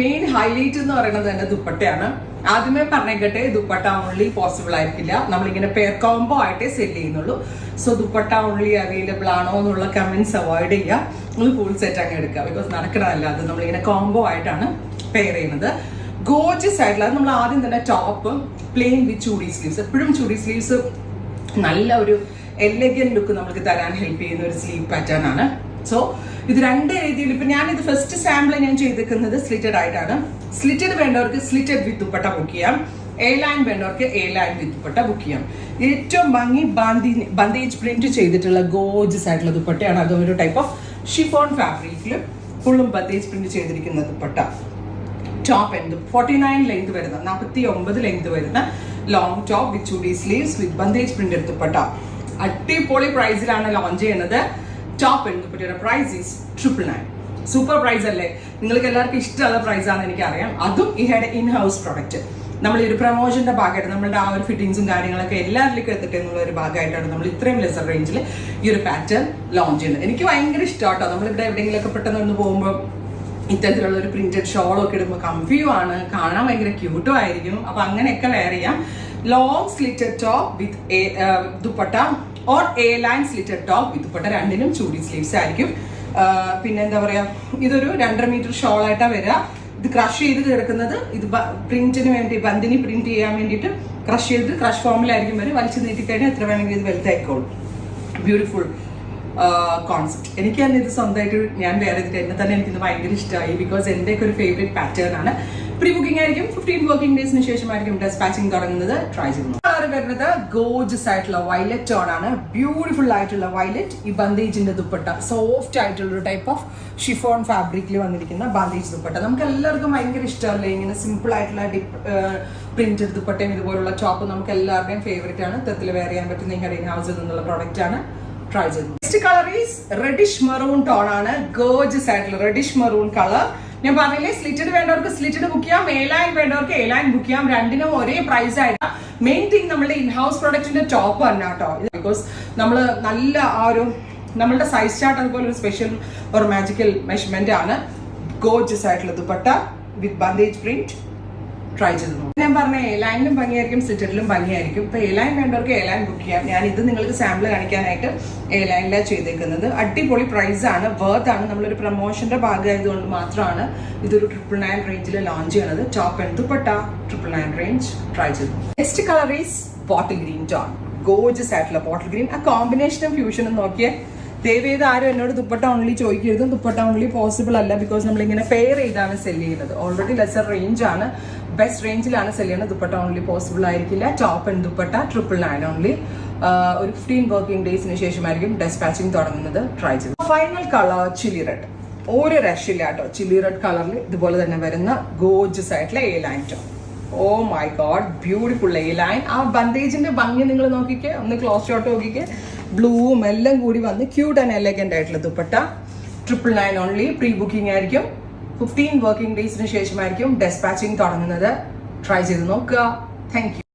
Main highlight എന്ന് പറയുന്നത് തന്നെ ദുപ്പട്ടയാണ്. ആദ്യമേ പറഞ്ഞേക്കട്ടെ, ദുപ്പട്ട ഓൺലി പോസിബിൾ ആയിരിക്കില്ല. നമ്മളിങ്ങനെ പെയർ കോംബോ ആയിട്ടേ സെല് ചെയ്യുന്നുള്ളൂ. സോ ദുപ്പട്ട ഓൺലി അവൈലബിൾ ആണോ എന്നുള്ള കമന്റ്സ് അവോയ്ഡ് ചെയ്യുക. നമ്മൾ ഫുൾ സെറ്റ് അങ്ങ് എടുക്കുക. ബിക്കോസ് നടക്കണമല്ല, അത് നമ്മളിങ്ങനെ കോംബോ ആയിട്ടാണ് പെയർ ചെയ്യുന്നത്. ഗോർജിയസ് ആയിട്ടുള്ള അത് നമ്മൾ ആദ്യം തന്നെ ടോപ്പ് പ്ലെയിൻ വിത്ത് ചൂടി സ്ലീവ്സ്. എപ്പോഴും ചൂടി സ്ലീവ്സ് നല്ല ഒരു എലഗൻ ലുക്ക് നമുക്ക് തരാൻ ഹെൽപ്പ് ചെയ്യുന്ന ഒരു സ്ലീവ് പാറ്റേൺ ആണ്. സോ ഇത് രണ്ട് രീതിയിൽ ഇപ്പൊ ഞാനിത് ഫസ്റ്റ് സാമ്പിൾ ഞാൻ ചെയ്തേക്കുന്നത് സ്ലിറ്റഡ് ആയിട്ടാണ്. സ്ലിറ്റഡ് വേണ്ടവർക്ക് സ്ലിറ്റഡ് വിത്ത് ദുപ്പട്ട ബുക്ക് ചെയ്യാം. എ ലൈൻ വേണ്ടവർക്ക് A line with dupatta book ചെയ്യാം. ഏറ്റവും ഭംഗി ബന്ദേജ് പ്രിന്റ് ചെയ്തിട്ടുള്ള ഗോർജിയസ് ആയിട്ടുള്ള ദുപ്പട്ടയാണ്. അതൊരു ടൈപ്പ് ഓഫ് ഷിഫോൺ ഫാബ്രിക്കിൽ ഫുള്ളും ബന്ദേജ് പ്രിന്റ് ചെയ്തിരിക്കുന്ന ദുപ്പട്ട. ടോപ്പ് എന്ത് 49 ലെങ്ത് വരുന്ന 49 ലെങ്ത് വരുന്ന ലോങ് ടോപ്പ് വിത്ത് ചൂടി സ്ലീവ്സ് വിത്ത് ബന്ദേജ് പ്രിന്റ് ദുപ്പട്ട. അടിപൊളി പ്രൈസിലാണ് ലോഞ്ച് ചെയ്യുന്നത്. ടോപ്പ് എന്ത് പ്രൈസ് ഈസ് 999. സൂപ്പർ പ്രൈസ് അല്ലേ? നിങ്ങൾക്ക് എല്ലാവർക്കും ഇഷ്ടമുള്ള പ്രൈസ് ആണെന്ന് എനിക്കറിയാം. അതും ഈ ഇൻ ഹൗസ് പ്രൊഡക്റ്റ് നമ്മൾ ഈ ഒരു പ്രൊമോഷന്റെ ഭാഗമായിട്ട് നമ്മളുടെ ആ ഒരു ഫിറ്റിംഗ്സും കാര്യങ്ങളൊക്കെ എല്ലാവരിലേക്കും എത്തട്ടെ എന്നുള്ള ഒരു ഭാഗമായിട്ടാണ് നമ്മൾ ഇത്രയും ലെസർ റേഞ്ചിൽ ഈ ഒരു പാറ്റേൺ ലോഞ്ച് ചെയ്യുന്നത്. എനിക്ക് ഭയങ്കര ഇഷ്ടമാട്ടോ. നമ്മളിവിടെ എവിടെയെങ്കിലുമൊക്കെ പെട്ടെന്ന് ഒന്ന് പോകുമ്പോൾ ഇത്തരത്തിലുള്ള ഒരു പ്രിന്റഡ് ഷോളും ഒക്കെ ഇടുമ്പോൾ കംഫ്യൂ ആണ്, കാണാൻ ഭയങ്കര ക്യൂട്ടും ആയിരിക്കും. അപ്പൊ അങ്ങനെയൊക്കെ വെയർ ചെയ്യാം. Long slitted top with dupatta or A line slitted top വിത്ത് ദുപ്പട്ട, രണ്ടിനും ചൂടി സ്ലീവ്സ് ആയിരിക്കും. പിന്നെ എന്താ പറയാ, ഇതൊരു 2.5 മീറ്റർ ഷോൾ ആയിട്ടാണ് വരിക. ഇത് ക്രഷ് ചെയ്ത് കിടക്കുന്നത് ഇത് പ്രിന്റിന് വേണ്ടി ബന്ദിനി പ്രിന്റ് ചെയ്യാൻ വേണ്ടിയിട്ട് ക്രഷ് ചെയ്തിട്ട് ക്രഷ് ഫോമിലായിരിക്കും വരും. വലിച്ചു നീട്ടിക്കഴിഞ്ഞാൽ എത്ര വേണമെങ്കിൽ ഇത് വലുതായിക്കോളും. Beautiful concept. എനിക്ക് തന്നെ ഇത് സ്വന്തമായിട്ട് ഞാൻ വേറെ ചെയ്തിട്ട് എന്നെ തന്നെ എനിക്കിത് ഭയങ്കര ഇഷ്ടമായി. ബിക്കോസ് എന്റെയൊക്കെ ഒരു ഫേവറേറ്റ് പാറ്റേൺ ആണ്. പ്രീ ബുക്കിംഗ് ആയിരിക്കും. 15 വർക്കിംഗ് ഡേയ്സിന് ശേഷമായിരിക്കും ഡെസ്പാച്ചിങ് തുടങ്ങുന്നത്. ട്രൈ ചെയ്യുന്നു. കളർ വരുന്നത് ഗോർജിയസ് ആയിട്ടുള്ള വയലറ്റ് ടോൺ ആണ്. ബ്യൂട്ടിഫുൾ ആയിട്ടുള്ള വയലറ്റ്. ഈ ബന്ദേജിന്റെ ദുപ്പട്ട സോഫ്റ്റ് ആയിട്ടുള്ള ഒരു ടൈപ്പ് ഓഫ് ഷിഫോൺ ഫാബ്രിക്കിൽ വന്നിരിക്കുന്ന ബന്ദേജ് ദുപ്പട്ട. നമുക്ക് എല്ലാവർക്കും ഭയങ്കര ഇഷ്ടമല്ലേ ഇങ്ങനെ സിമ്പിൾ ആയിട്ടുള്ള പ്രിന്റഡ് ദുപ്പട്ടയും ഇതുപോലുള്ള ടോപ്പ് നമുക്ക് എല്ലാവരുടെയും ഫേവറേറ്റ് ആണ്. ഇത്തരത്തിൽ വെയർ ചെയ്യാൻ പറ്റുന്ന ഈ ഇൻ ഹൗസിൽ നിന്നുള്ള പ്രോഡക്റ്റ് ആണ്. ട്രൈ ചെയ്തു. Next colour is reddish maroon tone ആണ്. ഗോർജിയസ് ആയിട്ടുള്ള റെഡിഷ് മെറൂൺ കളർ. ഞാൻ പറഞ്ഞില്ലേ, സ്ലിറ്റഡ് വേണ്ടവർക്ക് സ്ലിറ്റഡ് ബുക്ക് ചെയ്യാം, എ ലൈൻ വേണ്ടവർക്ക് എ ലൈൻ ബുക്ക് ചെയ്യാം. രണ്ടിനും ഒരേ പ്രൈസ് ആയിട്ട്. മെയിൻ തിങ് നമ്മുടെ ഇൻ ഹൗസ് പ്രൊഡക്റ്റിന്റെ ടോപ്പ് തന്നെ കേട്ടോ. ബിക്കോസ് നമ്മൾ നല്ല ആ ഒരു നമ്മളുടെ സൈസ് ചാർട്ട് അതുപോലെ ഒരു സ്പെഷ്യൽ ഒരു മാജിക്കൽ മെഷർമെന്റ് ആണ്. ഗോർജിയസ് ആയിട്ടുള്ള ദുപ്പട്ട വിത്ത് ബന്ദേജ് പ്രിന്റ്. ട്രൈ ചെയ്തു. ഞാൻ പറഞ്ഞ എ ലൈനിലും ഭംഗിയായിരിക്കും, സ്ലിറ്റഡിലും ഭംഗിയായിരിക്കും. ഇപ്പൊ എ ലൈൻ വേണ്ടവർക്ക് എ ലൈൻ ബുക്ക് ചെയ്യാം. ഞാൻ ഇത് നിങ്ങൾക്ക് സാമ്പിൾ കാണിക്കാനായിട്ട് എ ലൈനിലാണ് ചെയ്തേക്കുന്നത്. അടിപൊളി പ്രൈസ് ആണ്, വർത്ത് ആണ്. നമ്മളൊരു പ്രൊമോഷന്റെ ഭാഗമായതുകൊണ്ട് മാത്രമാണ് ഇതൊരു 999 റേഞ്ചിൽ ലോഞ്ച് ചെയ്യുന്നത്. Top and dupatta 999 range. Try ചെയ്തു. Next colour is bottle green tone. Gorgeous ആയിട്ടുള്ള ബോട്ടിൽ ഗ്രീൻ. ആ കോമ്പിനേഷനും ഫ്യൂഷനും നോക്കിയേ. ദയവേത് ആരും എന്നോട് ദുപ്പട്ട ഓൺലി ചോദിക്കരുത്. ദുപ്പട്ട ഓൺലി പോസിബിൾ അല്ല. ബിക്കോസ് നമ്മളിങ്ങനെ പെയർ ചെയ്താണ് സെല് ചെയ്യുന്നത്. ഓൾറെഡി ലെസർ റേഞ്ച് ആണ്, ബെസ്റ്റ് റേഞ്ചിലാണ് സെല് ചെയ്യുന്നത്. ദുപ്പട്ട ഓൺലി പോസിബിൾ ആയിരിക്കില്ല. Top and dupatta 999 only. ഒരു 15 വർക്കിംഗ് ഡേയ്സിന് ശേഷമായിരിക്കും ഡെസ്പാച്ചിങ് തുടങ്ങുന്നത്. ട്രൈ ചെയ്തു. Final colour chilli red. ഒരു രക്ഷയില്ല കേട്ടോ. ചില്ലി റെഡ് കളറിൽ ഇതുപോലെ തന്നെ വരുന്ന ഗോർജിയസ് ആയിട്ടുള്ള A line tone. Oh my god, beautiful A line. ആ ബന്ദേജിന്റെ ഭംഗി നിങ്ങൾ നോക്കിക്കേ, ഒന്ന് ക്ലോസ് ഷോട്ട് നോക്കിക്കേ. ബ്ലൂവും എല്ലാം കൂടി വന്ന് ക്യൂട്ട് ആൻഡ് എലഗന്റ് ആയിട്ടുള്ള ദുപ്പട്ട 999 ഓൺലി. പ്രീ ബുക്കിംഗ് ആയിരിക്കും. 15 വർക്കിംഗ് ഡേയ്സിന് ശേഷമായിരിക്കും ഡെസ്പാച്ചിങ് തുടങ്ങുന്നത്. ട്രൈ ചെയ്ത് നോക്കുക. Thank you.